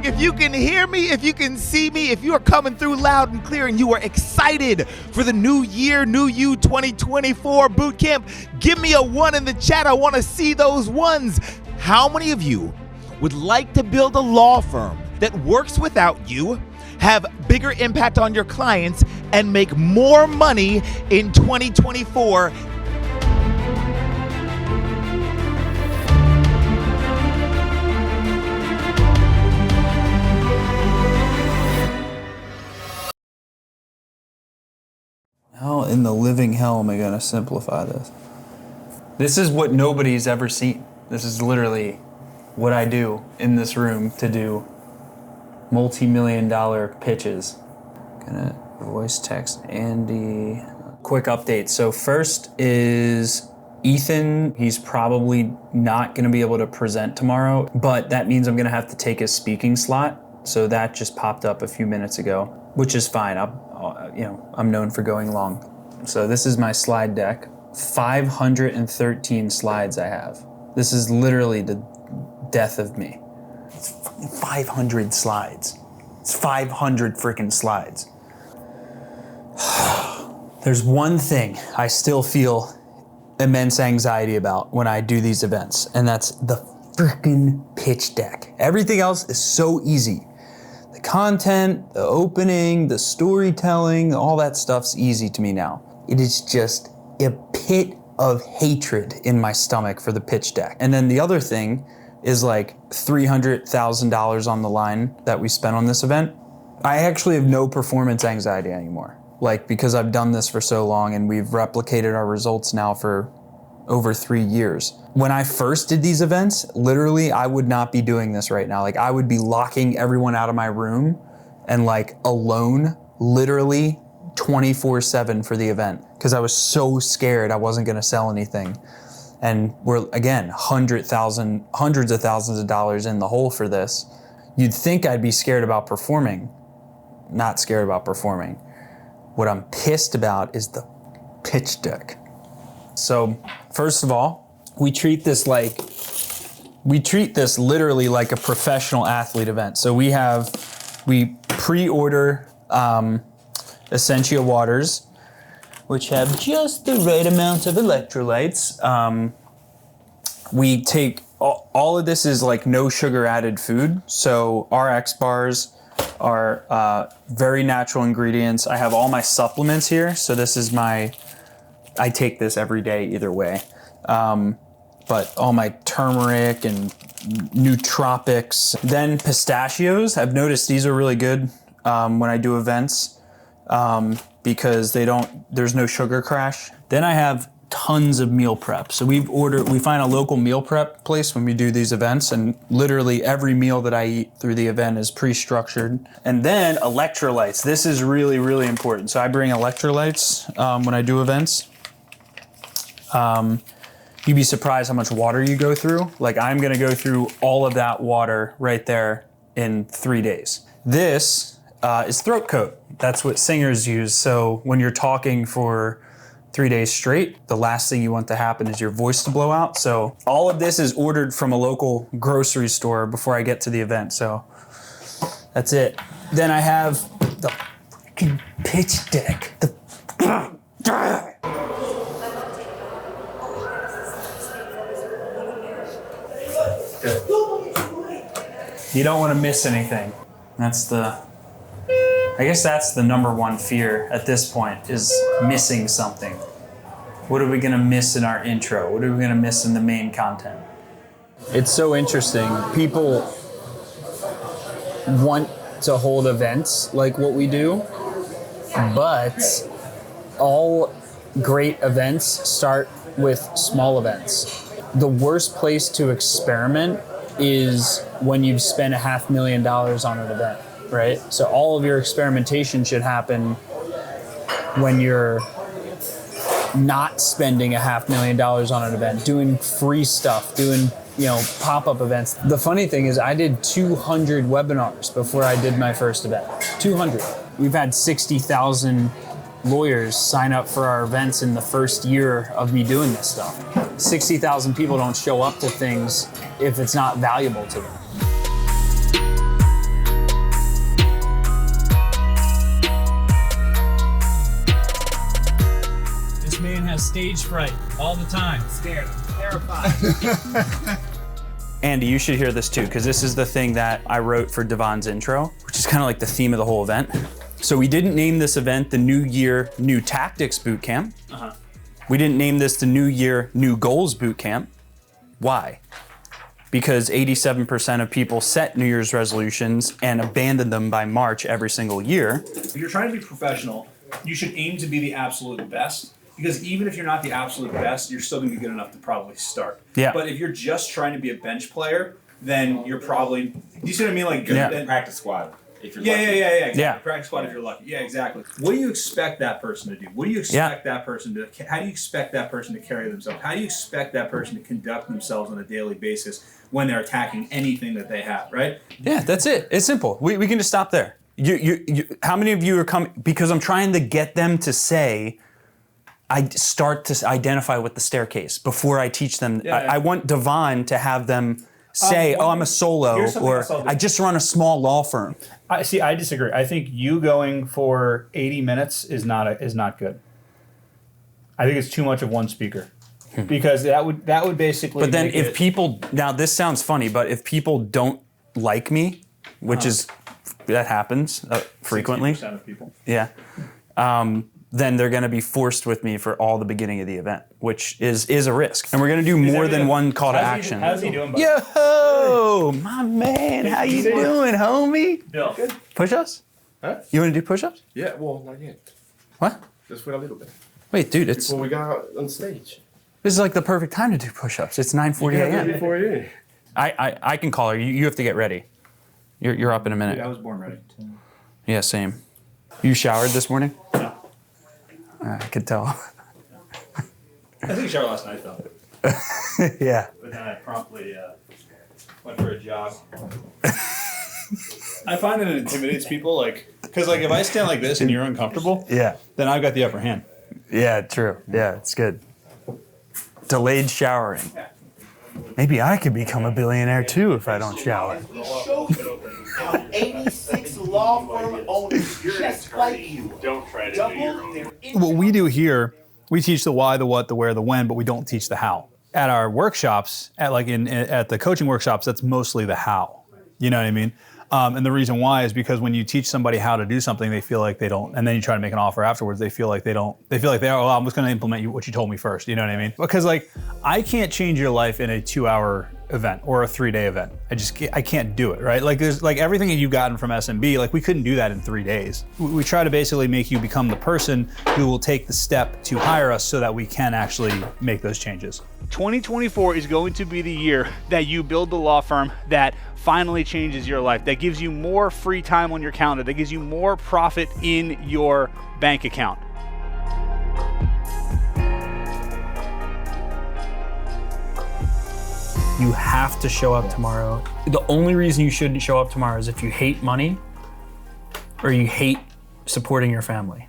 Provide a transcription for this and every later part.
if you can hear me, if you can see me, if you are coming through loud and clear and you are excited for the new year, new you 2024 boot camp, give me a 1 in the chat. I want to see those ones. How many of you would like to build a law firm that works without you, have bigger impact on your clients, and make more money in 2024? How in the living hell am I going to simplify this? This is what nobody's ever seen. This is literally what I do in this room to do multi-million-dollar pitches. Gonna voice text Andy. Quick update. So first is Ethan. He's probably not gonna be able to present tomorrow, but that means I'm gonna have to take his speaking slot. So that just popped up a few minutes ago, which is fine. I'm known for going long. So this is my slide deck. 513 slides I have. This is literally the death of me. It's 500 slides. It's 500 freaking slides. There's one thing I still feel immense anxiety about when I do these events, and that's the freaking pitch deck. Everything else is so easy. The content, the opening, the storytelling, all that stuff's easy to me now. It is just a pit of hatred in my stomach for the pitch deck. And then the other thing is like $300,000 on the line that we spent on this event. I actually have no performance anxiety anymore. Like, because I've done this for so long and we've replicated our results now for over 3 years. When I first did these events, literally I would not be doing this right now. Like, I would be locking everyone out of my room and like alone, literally 24/7 for the event, because I was so scared I wasn't gonna sell anything. And we're, again, hundreds of thousands of dollars in the hole for this. You'd think I'd be scared about performing. Not scared about performing. What I'm pissed about is the pitch deck. So first of all, we treat this literally like a professional athlete event. So we pre-order Essentia waters, which have just the right amount of electrolytes. We take, all of this is like no sugar added food. So RX bars are very natural ingredients. I have all my supplements here. So this is I take this every day either way. But all my turmeric and nootropics. Then pistachios. I've noticed these are really good when I do events. Because there's no sugar crash. Then I have tons of meal prep. So we find a local meal prep place when we do these events, and literally every meal that I eat through the event is pre-structured. And then electrolytes. This is really, really important. So I bring electrolytes when I do events. You'd be surprised how much water you go through. Like, I'm gonna go through all of that water right there in 3 days. This is throat coat. That's what singers use. So when you're talking for 3 days straight, the last thing you want to happen is your voice to blow out. So all of this is ordered from a local grocery store before I get to the event. So that's it. Then I have the freaking pitch deck. You don't want to miss anything. I guess that's the number one fear at this point, is missing something. What are we gonna miss in our intro? What are we gonna miss in the main content? It's so interesting. People want to hold events like what we do, but all great events start with small events. The worst place to experiment is when you've spent $500,000 on an event. Right? So all of your experimentation should happen when you're not spending $500,000 on an event, doing free stuff, doing, pop-up events. The funny thing is I did 200 webinars before I did my first event. 200. We've had 60,000 lawyers sign up for our events in the first year of me doing this stuff. 60,000 people don't show up to things if it's not valuable to them. has stage fright all the time. Scared. Terrified. Andy, you should hear this too, because this is the thing that I wrote for Devon's intro, which is kind of like the theme of the whole event. So we didn't name this event the New Year, New Tactics Bootcamp. We didn't name this the New Year, New Goals Bootcamp. Why? Because 87% of people set New Year's resolutions and abandon them by March every single year. If you're trying to be professional, you should aim to be the absolute best. Because even if you're not the absolute best, you're still going to be good enough to probably start. Yeah. But if you're just trying to be a bench player, then you're probably, you see what I mean? Like, Yeah. then, Practice squad. If you're yeah, lucky. exactly. Yeah. Practice squad if you're lucky. Yeah, exactly. What do you expect that person to do? What do you expect that person to, how do you expect that person to carry themselves? How do you expect that person to conduct themselves on a daily basis when they're attacking anything that they have, right? Yeah, that's it. It's simple. We can just stop there. How many of you are coming? Because I'm trying to get them to say, I start to identify with the staircase before I teach them. Yeah. I want Devon to have them say, oh, I'm a solo, here's something or else I'll do. I just run a small law firm. I disagree. I think you going for 80 minutes is not good. I think it's too much of one speaker. Because that would basically But then make if it, people, now this sounds funny, but if people don't like me, which is, that happens frequently. 60% of people. Yeah. Then they're going to be forced with me for all the beginning of the event, which is a risk. And we're going to do more than one call to action. How's he doing, buddy? Yo, my man, how you doing, homie? Bill. Good. Push-ups? Huh? You want to do push-ups? Yeah, well, not yet. What? Just wait a little bit. Wait, dude, it's Before we got on stage. this is like the perfect time to do push-ups. It's 9:40 a.m. Before you. I can call her. You have to get ready. You're up in a I minute. was born ready. Yeah, same. You showered this morning? No. I could tell. I think I showered last night, though. Yeah. But then I promptly went for a jog. I find that it intimidates people, like, because like if I stand like this and you're uncomfortable, Yeah. then I've got the upper hand. Yeah, true. Yeah, it's good. Delayed showering. Maybe I could become a billionaire too if I don't shower. We showed you how 86 law firm owners just like you doubled their What we do here, we teach the why, the what, the where, the when, but we don't teach the how. At our workshops, at the coaching workshops, that's mostly the how. You know what I mean? And the reason why is because when you teach somebody how to do something, they feel like they don't, and then you try to make an offer afterwards, they feel like they don't, they feel like they are, well, I'm just gonna implement what you told me first, you know what I mean? Because like, I can't change your life in a 2-hour event or a 3-day event. I can't do it, right? Like there's like everything that you've gotten from SMB, like we couldn't do that in 3 days. We try to basically make you become the person who will take the step to hire us so that we can actually make those changes. 2024 is going to be the year that you build the law firm that finally changes your life, that gives you more free time on your calendar, that gives you more profit in your bank account. You have to show up tomorrow. The only reason you shouldn't show up tomorrow is if you hate money or you hate supporting your family.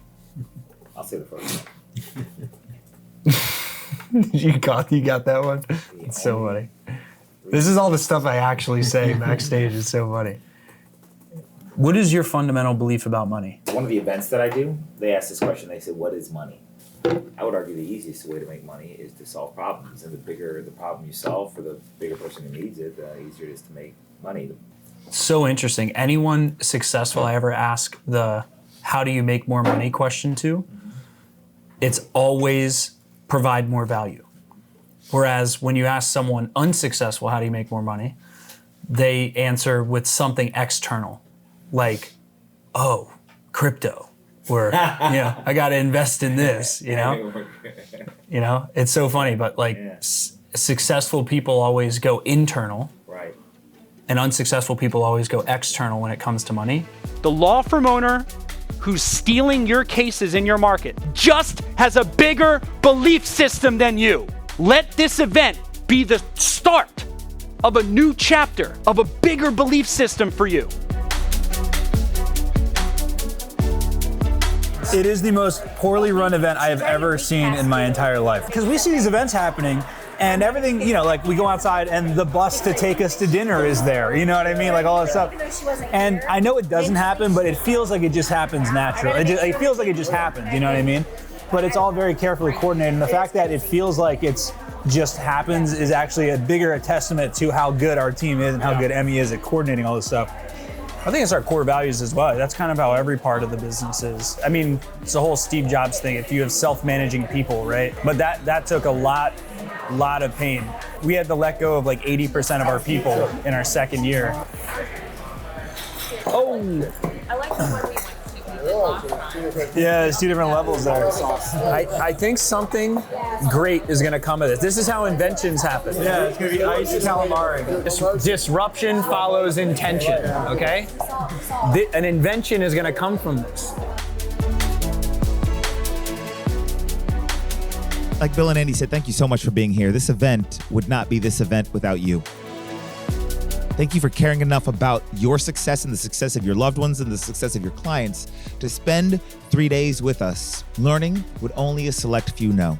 I'll say the first one. You got that one? It's so funny. This is all the stuff I actually say backstage. It's so funny. What is your fundamental belief about money? One of the events that I do, they ask this question. They say, what is money? I would argue the easiest way to make money is to solve problems. And the bigger the problem you solve for the bigger person who needs it, the easier it is to make money. So interesting. Anyone successful I ever ask the how do you make more money question to, it's always provide more value. Whereas when you ask someone unsuccessful, how do you make more money? They answer with something external, like, oh, crypto, or, I got to invest in this, it's so funny, but like successful people always go internal. Right. And unsuccessful people always go external when it comes to money. The law firm owner who's stealing your cases in your market just has a bigger belief system than you. Let this event be the start of a new chapter of a bigger belief system for you. It is the most poorly run event I have ever seen in my entire life. Because we see these events happening and everything, like we go outside and the bus to take us to dinner is there. You know what I mean? Like all that stuff. And I know it doesn't happen, but it feels like it just happens naturally. It feels like it just happens, you know what I mean? but it's all very carefully coordinated. And the fact that it feels like it's just happens is actually a bigger testament to how good our team is and how good Emmy is at coordinating all this stuff. I think it's our core values as well. That's kind of how every part of the business is. I mean, it's the whole Steve Jobs thing. If you have self-managing people, right? But that took a lot of pain. We had to let go of like 80% of our people in our second year. Oh. I like the one we went to. Yeah, there's two different levels there. I think something great is going to come of this. This is how inventions happen. Yeah, it's going to be ice calamari. Disruption follows intention, okay? An invention is going to come from this. Like Bill and Andy said, thank you so much for being here. This event would not be this event without you. Thank you for caring enough about your success and the success of your loved ones and the success of your clients to spend 3 days with us, learning what only a select few know.